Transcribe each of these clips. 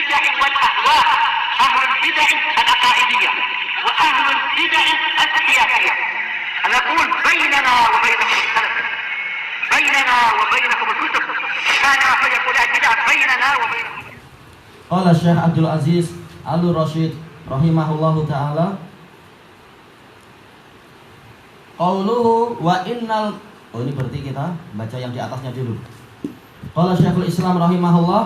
البدع والأهواء، أهل البدع العقائدية وأهل البدع السياسية. نقول بيننا وبينكم السلف، بيننا وبينكم الكتب، كان فيقول البدع بيننا وبينكم. Qala Syekh Abdul Aziz Al-Rasyid rahimahullahu ta'ala, qauluhu wa innal, oh ini berarti kita baca yang di atasnya dulu. Qala Syekhul Islam rahimahullah,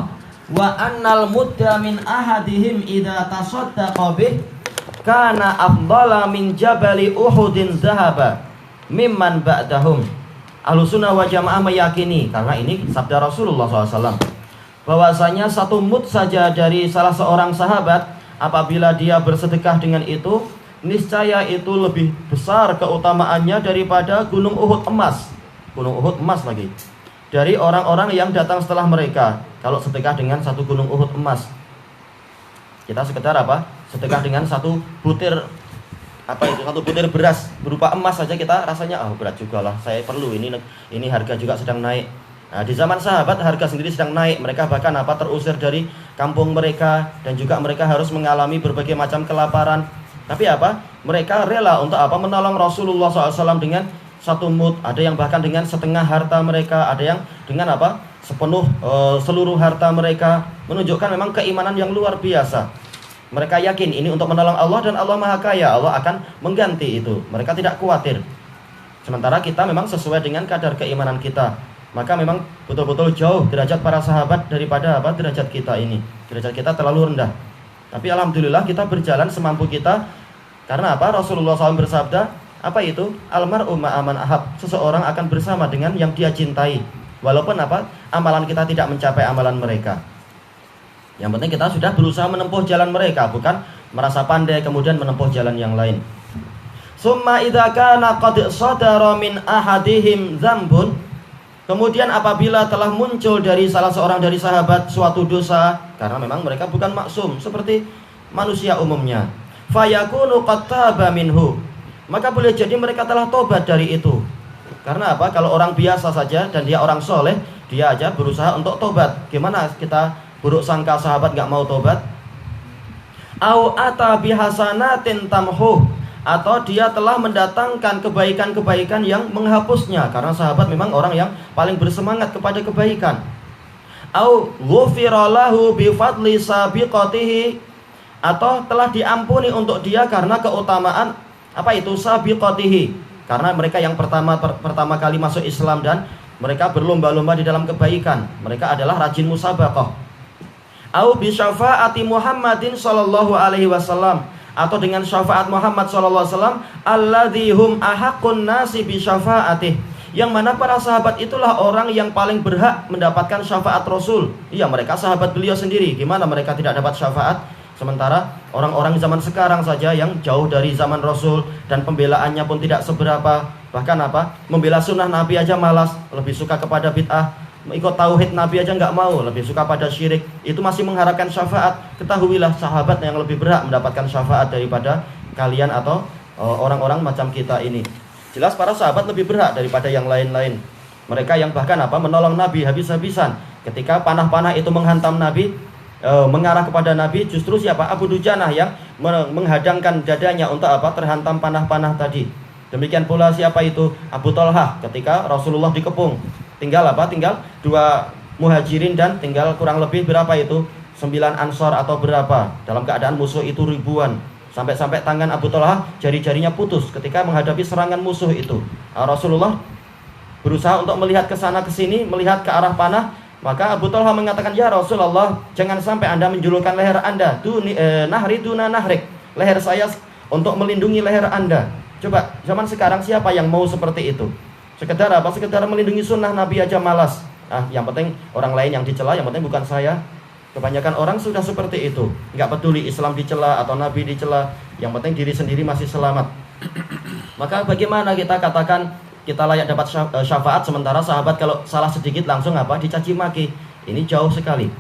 wa annal mudda min ahadihim idza tasaddaqa bih kana afdala min jabali Uhudin dhahaba mimman ba'dahum. Ahlussunnah wal Jamaah meyakini, karena ini sabda Rasulullah SAW, bahwasanya satu mud saja dari salah seorang sahabat, apabila dia bersedekah dengan itu, niscaya itu lebih besar keutamaannya daripada gunung Uhud emas. Gunung Uhud emas lagi, dari orang-orang yang datang setelah mereka. Kalau sedekah dengan satu gunung Uhud emas, kita sekedar apa? Sedekah dengan satu butir satu butir beras berupa emas saja, kita rasanya berat juga lah, saya perlu ini harga juga sedang naik. Nah, di zaman sahabat harga sendiri sedang naik, mereka bahkan terusir dari kampung mereka, dan juga mereka harus mengalami berbagai macam kelaparan. Tapi mereka rela untuk menolong Rasulullah SAW dengan satu mud, ada yang bahkan dengan setengah harta mereka, ada yang dengan sepenuh seluruh harta mereka, menunjukkan memang keimanan yang luar biasa. Mereka yakin ini untuk menolong Allah, dan Allah Maha Kaya, Allah akan mengganti itu. Mereka tidak khawatir. Sementara kita memang sesuai dengan kadar keimanan kita, maka memang betul-betul jauh derajat para sahabat daripada derajat kita ini. Derajat kita terlalu rendah. Tapi alhamdulillah kita berjalan semampu kita. Karena Rasulullah SAW bersabda, almar'u ma'aman ahab, seseorang akan bersama dengan yang dia cintai. Walaupun amalan kita tidak mencapai amalan mereka. Yang penting kita sudah berusaha menempuh jalan mereka, bukan merasa pandai kemudian menempuh jalan yang lain. Summa idza kana qad sadara min ahadihim dzambun, kemudian apabila telah muncul dari salah seorang dari sahabat suatu dosa, karena memang mereka bukan maksum seperti manusia umumnya, fayakunu qad taba minhu, maka boleh jadi mereka telah tobat dari itu. Karena kalau orang biasa saja dan dia orang soleh, dia aja berusaha untuk tobat, gimana kita buruk sangka sahabat gak mau tobat? Au ata bihasanatin tamhuh, atau dia telah mendatangkan kebaikan-kebaikan yang menghapusnya, karena sahabat memang orang yang paling bersemangat kepada kebaikan. Au ghufira lahu bifadli sabiqatihi, atau telah diampuni untuk dia karena keutamaan sabiqatihi, karena mereka yang pertama kali masuk Islam dan mereka berlomba-lomba di dalam kebaikan, mereka adalah rajin musabaqah. Au bi syafaati Muhammadin sallallahu alaihi wasallam, atau dengan syafaat Muhammad sallallahu alaihi wasallam, alladzi hum ahaqqun nasi bi syafaatih, yang mana para sahabat itulah orang yang paling berhak mendapatkan syafaat Rasul. Iya, mereka sahabat beliau sendiri, gimana mereka tidak dapat syafaat? Sementara orang-orang zaman sekarang saja yang jauh dari zaman Rasul dan pembelaannya pun tidak seberapa, bahkan membela sunnah Nabi aja malas, lebih suka kepada bid'ah. Ikut tauhid Nabi aja nggak mau, lebih suka pada syirik, itu masih mengharapkan syafaat. Ketahuilah sahabat yang lebih berhak mendapatkan syafaat daripada kalian atau orang-orang macam kita ini. Jelas para sahabat lebih berhak daripada yang lain-lain. Mereka yang bahkan menolong Nabi habis-habisan. Ketika panah-panah itu menghantam Nabi, mengarah kepada Nabi, justru siapa? Abu Dujanah yang menghadangkan dadanya untuk terhantam panah-panah tadi. Demikian pula siapa itu? Abu Thalhah ketika Rasulullah dikepung. Tinggal tinggal 2 muhajirin dan tinggal kurang lebih berapa itu? 9 ansor atau berapa? Dalam keadaan musuh itu ribuan. Sampai-sampai tangan Abu Thalhah jari-jarinya putus ketika menghadapi serangan musuh itu. Rasulullah berusaha untuk melihat ke sana ke sini, melihat ke arah panah. Maka Abu Thalhah mengatakan, "Ya Rasulullah, jangan sampai Anda menjulurkan leher Anda. Nahri duna nahrik. Leher saya untuk melindungi leher Anda." Coba zaman sekarang siapa yang mau seperti itu? Sekedar Sekedar melindungi sunnah Nabi aja malas. Yang penting orang lain yang dicela, yang penting bukan saya. Kebanyakan orang sudah seperti itu, nggak peduli Islam dicela atau Nabi dicela, yang penting diri sendiri masih selamat. Maka bagaimana kita katakan kita layak dapat syafaat, sementara sahabat kalau salah sedikit langsung dicaci maki? Ini jauh sekali.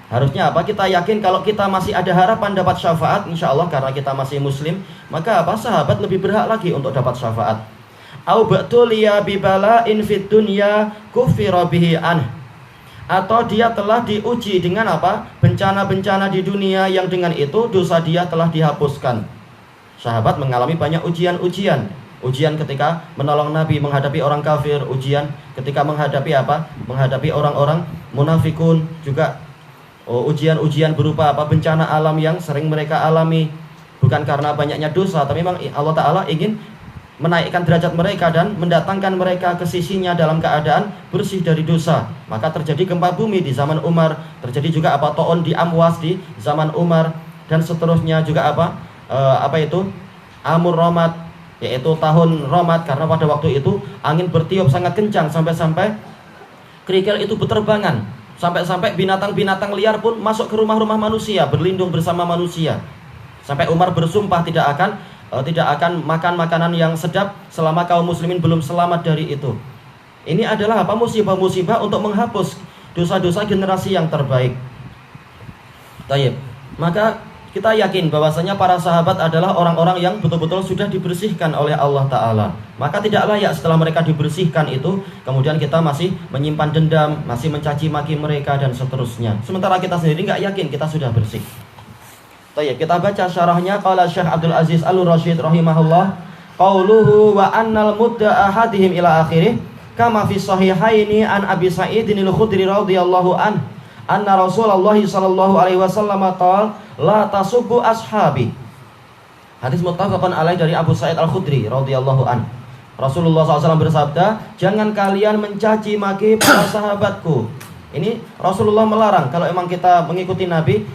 Harusnya kita yakin kalau kita masih ada harapan dapat syafaat, insya Allah, karena kita masih muslim, maka sahabat lebih berhak lagi untuk dapat syafaat. Au ba'tuliya bibala'in fid dunya kufira bihi anh, atau dia telah diuji dengan apa? Bencana-bencana di dunia yang dengan itu dosa dia telah dihapuskan. Sahabat mengalami banyak ujian-ujian. Ujian ketika menolong Nabi menghadapi orang kafir, ujian ketika menghadapi apa? Menghadapi orang-orang munafikun, juga ujian-ujian berupa apa? Bencana alam yang sering mereka alami, bukan karena banyaknya dosa, tapi memang Allah Ta'ala ingin menaikkan derajat mereka dan mendatangkan mereka ke sisinya dalam keadaan bersih dari dosa. Maka terjadi gempa bumi di zaman Umar, terjadi juga apa? Ta'un di Amwas di zaman Umar, dan seterusnya juga apa? Amur Romad, yaitu tahun Romad, karena pada waktu itu angin bertiup sangat kencang sampai-sampai kerikil itu berterbangan, sampai-sampai binatang-binatang liar pun masuk ke rumah-rumah manusia, berlindung bersama manusia. Sampai Umar bersumpah tidak akan makan makanan yang sedap selama kaum muslimin belum selamat dari itu. Ini adalah apa? Musibah-musibah untuk menghapus dosa-dosa generasi yang terbaik. Tayyib. Maka kita yakin bahwasanya para sahabat adalah orang-orang yang betul-betul sudah dibersihkan oleh Allah Ta'ala. Maka tidak layak setelah mereka dibersihkan itu kemudian kita masih menyimpan dendam, masih mencaci maki mereka dan seterusnya. Sementara kita sendiri nggak yakin kita sudah bersih. Baik, kita baca syarahnya. Qala Syekh Abdul Aziz Al-Rasyid rahimahullah, qauluhu wa annal mudda ahadihim ila akhirih kama fi sahihaini an Abi Sa'idin Al-Khudri radhiyallahu an anna Rasulullah sallallahu alaihi wasallam qala la tasubbu ashabi. Hadis muttafaqun alaih dari Abu Sa'id Al-Khudri radhiyallahu an. Rasulullah SAW bersabda, jangan kalian mencaci maki para sahabatku. Ini Rasulullah melarang. Kalau emang kita mengikuti Nabi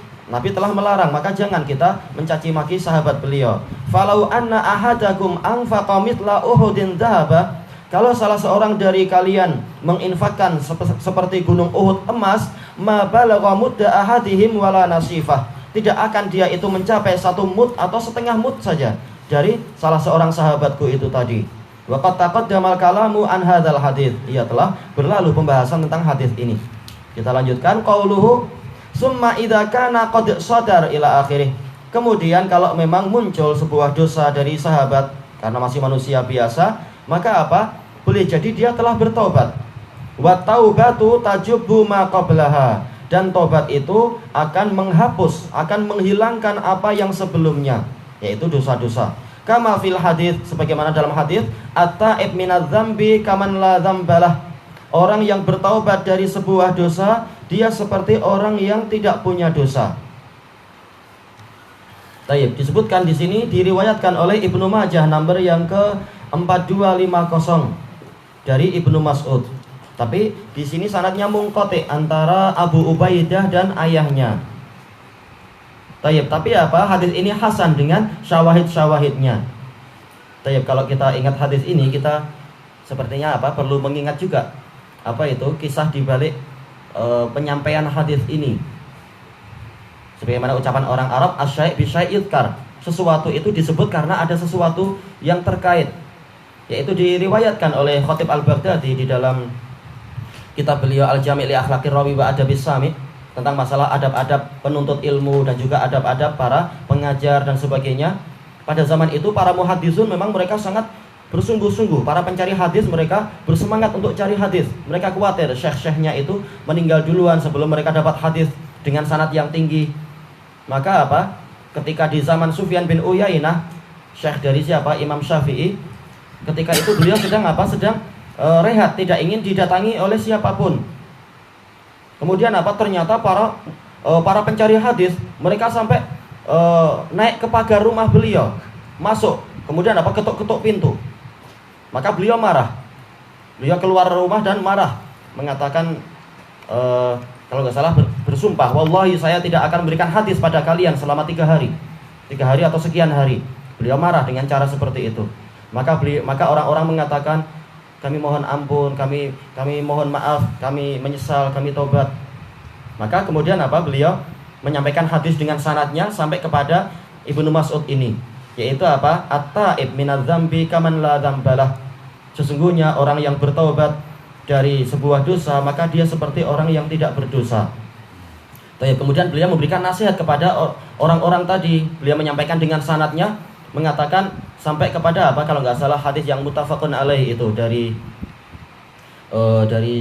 telah melarang, maka jangan kita mencaci maki sahabat beliau. Falau anna ahadakum anfaqa mithla Uhudin dhahaba, kalau salah seorang dari kalian menginfakkan seperti gunung Uhud emas, ma balagha mudda ahadihim wala nasifah, tidak akan dia itu mencapai 1 mud atau setengah mud saja dari salah seorang sahabatku itu tadi. Wa qad taqaddamal kalamu an hadzal hadits, ia telah berlalu pembahasan tentang hadis ini. Kita lanjutkan. Qauluhu summa idza kana qad sadar ila akhirih, kemudian kalau memang muncul sebuah dosa dari sahabat karena masih manusia biasa, maka apa? Boleh jadi dia telah bertobat. Wa taubatu tajubbu ma qablaha, dan tobat itu akan menghapus, akan menghilangkan apa yang sebelumnya, yaitu dosa-dosa. Kama fil hadits, sebagaimana dalam hadis, at-ta'ib minadz-dzambi kaman la dzambalah, orang yang bertaubat dari sebuah dosa dia seperti orang yang tidak punya dosa. Taib, disebutkan di sini diriwayatkan oleh Ibnu Majah nomor yang ke-4250 dari Ibnu Mas'ud. Tapi di sini sanadnya munqati antara Abu Ubaidah dan ayahnya. Taib, tapi apa? Hadis ini hasan dengan syawahid-syawahidnya. Taib, kalau kita ingat hadis ini, kita sepertinya apa? Perlu mengingat juga apa itu kisah di balik penyampaian hadis ini. Sebagaimana ucapan orang Arab, asyai' bisyai' yudkar, sesuatu itu disebut karena ada sesuatu yang terkait. Yaitu diriwayatkan oleh Khatib Al-Baghdadi di dalam kitab beliau Al-Jami' li Akhlaqir Rawi wa Adabis Sami, tentang masalah adab-adab penuntut ilmu dan juga adab-adab para pengajar dan sebagainya. Pada zaman itu para muhaddisun memang mereka sangat bersungguh-sungguh, para pencari hadis mereka bersemangat untuk cari hadis. Mereka khawatir syekh-syekhnya itu meninggal duluan sebelum mereka dapat hadis dengan sanad yang tinggi. Maka apa? Ketika di zaman Sufyan bin Uyainah, syekh dari siapa? Imam Syafi'i. Ketika itu beliau sedang rehat, tidak ingin didatangi oleh siapapun. Kemudian apa? Ternyata para pencari hadis mereka sampai naik ke pagar rumah beliau, masuk. Kemudian apa? Ketuk-ketuk pintu. Maka beliau marah. Beliau keluar rumah dan marah, mengatakan kalau nggak salah bersumpah, wallahi saya tidak akan memberikan hadis pada kalian selama 3 hari. 3 hari atau sekian hari. Beliau marah dengan cara seperti itu. Maka orang-orang mengatakan, kami mohon ampun, kami mohon maaf, kami menyesal, kami tobat. Maka kemudian apa? Beliau menyampaikan hadis dengan sanadnya sampai kepada Ibnu Mas'ud ini, yaitu apa? At-ta'ib minadz-dzambi kaman la dzambalah. Sesungguhnya orang yang bertaubat dari sebuah dosa, maka dia seperti orang yang tidak berdosa. Kemudian beliau memberikan nasihat kepada orang-orang tadi. Beliau menyampaikan dengan sanadnya, mengatakan sampai kepada apa? Kalau nggak salah hadis yang muttafaqun alaih itu dari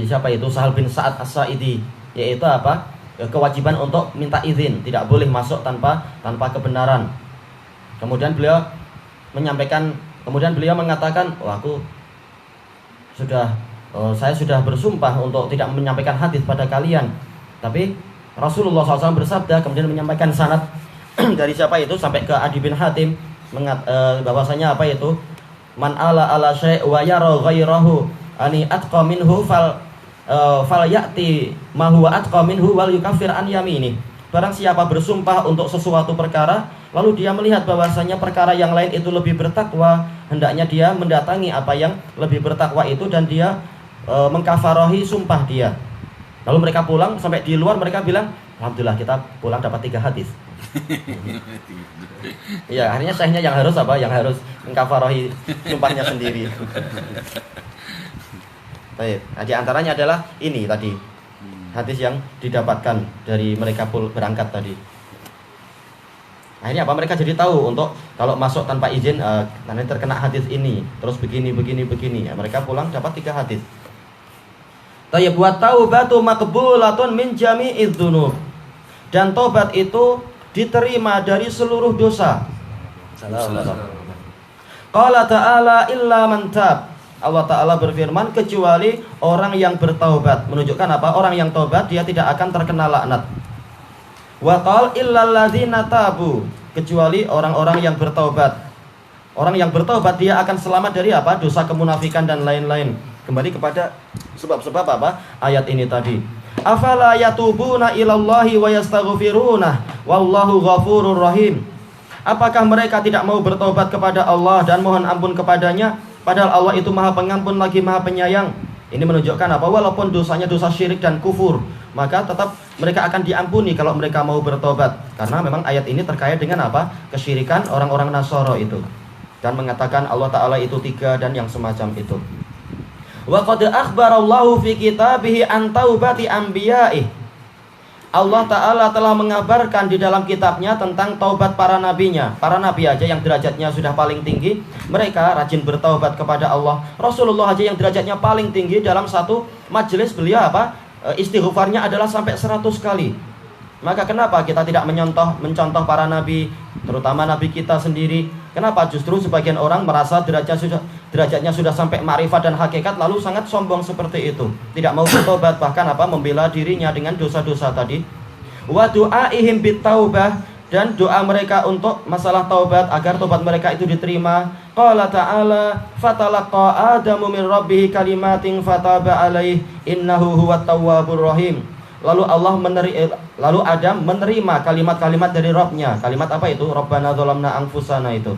siapa itu? Sahal bin Sa'ad As-Sa'idi yaitu apa? Kewajiban untuk minta izin, tidak boleh masuk tanpa kebenaran. Kemudian beliau mengatakan, saya sudah bersumpah untuk tidak menyampaikan hadis pada kalian. Tapi Rasulullah SAW bersabda, kemudian menyampaikan sanad dari siapa itu sampai ke Adi bin Hatim, bahwasanya apa itu? Man ala syai' wa yara ghairahu ani atqa minhu fal ya'ti ma huwa atqa minhu wal yukaffir an yamini. Barang siapa bersumpah untuk sesuatu perkara, lalu dia melihat bahwasanya perkara yang lain itu lebih bertakwa, hendaknya dia mendatangi apa yang lebih bertakwa itu dan dia mengkafarahi sumpah dia. Lalu mereka pulang, sampai di luar mereka bilang, alhamdulillah kita pulang dapat 3 hadis. Ya, akhirnya syekhnya yang harus apa? Yang harus mengkafarahi sumpahnya sendiri. Baik, nah, di antaranya adalah ini tadi, hadis yang didapatkan dari mereka berangkat tadi. Akhirnya apa? Mereka jadi tahu untuk kalau masuk tanpa izin nanti terkena hadis ini, terus begini. Ya, mereka pulang dapat 3 hadis. Tayyib wa taubatu maqbulatun min jami'iz dzunub. Dan tobat itu diterima dari seluruh dosa. Qala ta'ala illa man tab. Allah Ta'ala berfirman, kecuali orang yang bertaubat. Menunjukkan apa? Orang yang taubat dia tidak akan terkena laknat. Wa qala illal ladzina tabu. Kecuali orang-orang yang bertaubat. Orang yang bertaubat dia akan selamat dari apa? Dosa kemunafikan dan lain-lain. Kembali kepada sebab-sebab apa? Ayat ini tadi. Afala yatubuna ilallahi wa yastaghfiruna wallahu ghafurur rahim. Apakah mereka tidak mau bertobat kepada Allah dan mohon ampun kepadanya, padahal Allah itu Maha Pengampun lagi Maha Penyayang. Ini menunjukkan apa? Walaupun dosanya dosa syirik dan kufur, maka tetap mereka akan diampuni kalau mereka mau bertobat. Karena memang ayat ini terkait dengan apa? Kesyirikan orang-orang Nasara itu. Dan mengatakan Allah Ta'ala itu 3 dan yang semacam itu. Wa qad akhbarallahu fi kitabihi an taubati anbiya'i. Allah Ta'ala telah mengabarkan di dalam kitabnya tentang taubat para nabinya. Para nabi aja yang derajatnya sudah paling tinggi, mereka rajin bertaubat kepada Allah. Rasulullah aja yang derajatnya paling tinggi, dalam satu majelis beliau apa? Istighfarnya adalah sampai 100 kali. Maka kenapa kita tidak mencontoh para nabi, terutama nabi kita sendiri? Kenapa justru sebagian orang merasa derajatnya sudah sampai ma'rifat dan hakikat, lalu sangat sombong seperti itu, tidak mau bertobat, bahkan apa? Membela dirinya dengan dosa-dosa tadi. Wa du'aihim bitaubah, dan doa mereka untuk masalah taubat agar taubat mereka itu diterima. Qala ta'ala fatalaqa adamu min rabbih kalimatin fataba alaih innahu huwat tawwabur rahim. Lalu Adam menerima kalimat-kalimat dari Rabb-nya. Kalimat apa itu? Rabbana dzalamna anfusana itu.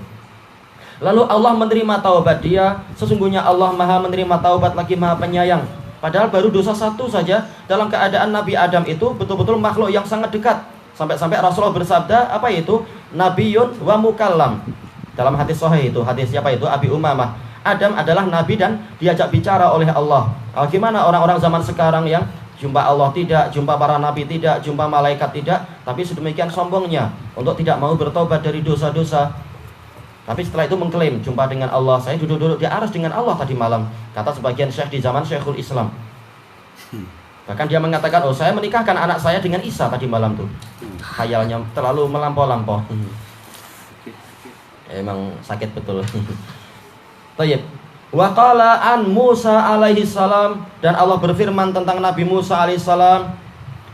Lalu Allah menerima taubat dia. Sesungguhnya Allah Maha menerima taubat lagi Maha Penyayang. Padahal baru dosa 1 saja. Dalam keadaan Nabi Adam itu betul-betul makhluk yang sangat dekat. Sampai-sampai Rasulullah bersabda, apa itu? Nabiyun wa mukallam. Dalam hadis sahih itu, hadis siapa itu? Abi Umamah. Adam adalah nabi dan diajak bicara oleh Allah. Gimana orang-orang zaman sekarang yang jumpa Allah tidak, jumpa para nabi tidak, jumpa malaikat tidak, tapi sedemikian sombongnya untuk tidak mau bertobat dari dosa-dosa. Tapi setelah itu mengklaim jumpa dengan Allah. Saya duduk-duduk di aras dengan Allah tadi malam, kata sebagian syekh di zaman Syekhul Islam. Bahkan dia mengatakan, saya menikahkan anak saya dengan Isa tadi malam tuh. Khayalnya terlalu melampau-lampau. Emang sakit betul. Tayyib. Wa qala an Musa alaihi salam, dan Allah berfirman tentang Nabi Musa alaihi salam,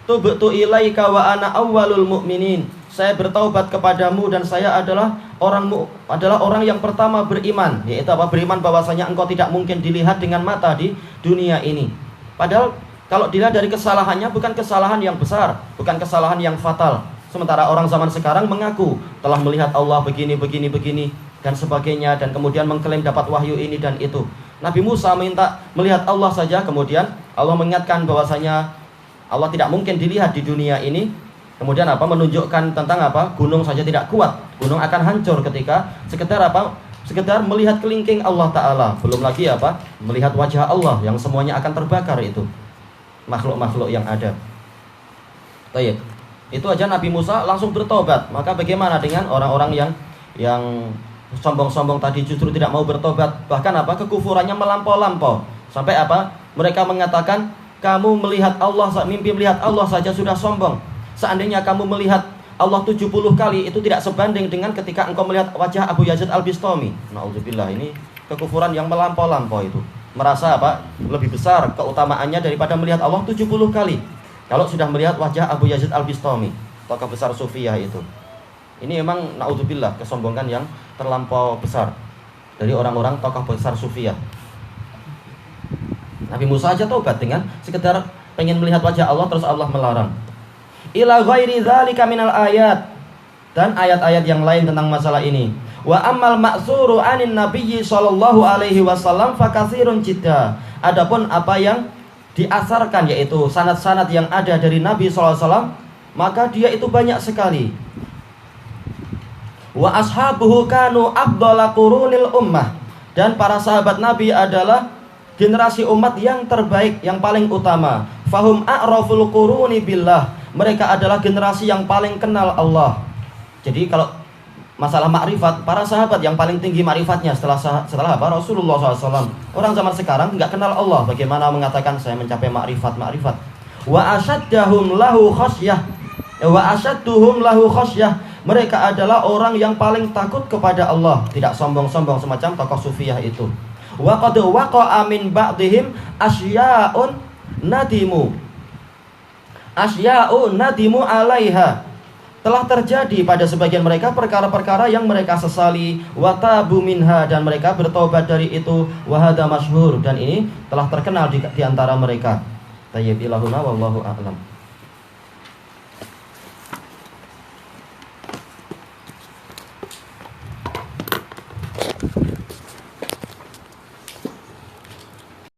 tubtu ilaika wa ana awwalul mu'minin. Saya bertaubat kepadamu dan saya adalah orang yang pertama beriman. Yaitu apa? Beriman bahwasanya engkau tidak mungkin dilihat dengan mata di dunia ini. Padahal kalau dilihat dari kesalahannya, bukan kesalahan yang besar, bukan kesalahan yang fatal. Sementara orang zaman sekarang mengaku telah melihat Allah begini dan sebagainya, dan kemudian mengklaim dapat wahyu ini dan itu. Nabi Musa minta melihat Allah saja, kemudian Allah mengingatkan bahwasanya Allah tidak mungkin dilihat di dunia ini. Kemudian apa? Menunjukkan tentang apa? Gunung saja tidak kuat, gunung akan hancur ketika sekedar apa? Sekedar melihat kelingking Allah Ta'ala. Belum lagi apa? Melihat wajah Allah yang semuanya akan terbakar itu, makhluk-makhluk yang ada. Baik. Itu aja Nabi Musa langsung bertobat. Maka bagaimana dengan orang-orang yang sombong-sombong tadi justru tidak mau bertobat? Bahkan apa? Kekufurannya melampau-lampau. Sampai apa? Mereka mengatakan kamu melihat Allah, mimpi melihat Allah saja sudah sombong. Seandainya kamu melihat Allah 70 kali, itu tidak sebanding dengan ketika engkau melihat wajah Abu Yazid Al-Bistami. Na'udzubillah, ini kekufuran yang melampau-lampau itu. Merasa apa? Lebih besar keutamaannya daripada melihat Allah 70 kali. Kalau sudah melihat wajah Abu Yazid Al-Bistami, tokoh besar Sufiyah itu. Ini memang na'udzubillah kesombongan yang terlampau besar dari orang-orang tokoh besar Sufiyah. Nabi Musa aja taubat dengan sekedar pengen melihat wajah Allah, terus Allah melarang. Ila ghairi dzalika minal ayat, dan ayat-ayat yang lain tentang masalah ini. Wa ammal ma'suru anin nabiyyi sallallahu alaihi wasallam fakatsirun jidda. Adapun apa yang diasarkan, yaitu sanad-sanad yang ada dari Nabi sallallahu alaihi wasallam, maka dia itu banyak sekali. Wa ashabuhu kanu afdhala qurunil ummah, dan para sahabat Nabi adalah generasi umat yang terbaik, yang paling utama. Fahum a'raful quruni billah, mereka adalah generasi yang paling kenal Allah. Jadi kalau masalah makrifat, para sahabat yang paling tinggi makrifatnya setelah apa? Rasulullah SAW. Orang zaman sekarang nggak kenal Allah. Bagaimana mengatakan saya mencapai makrifat? Wa asyaddahum lahu khasyah, wa asyadduhum lahu khasyah, mereka adalah orang yang paling takut kepada Allah, tidak sombong-sombong semacam tokoh Sufiyah itu. Wa qad waqa'a min ba'dihim asya'un nadimu 'alaiha, telah terjadi pada sebagian mereka perkara-perkara yang mereka sesali, wa tabu minha, dan mereka bertobat dari itu, wa hadza masyhur, dan ini telah terkenal di antara mereka. Tayyib ilahuna wallahu a'lam.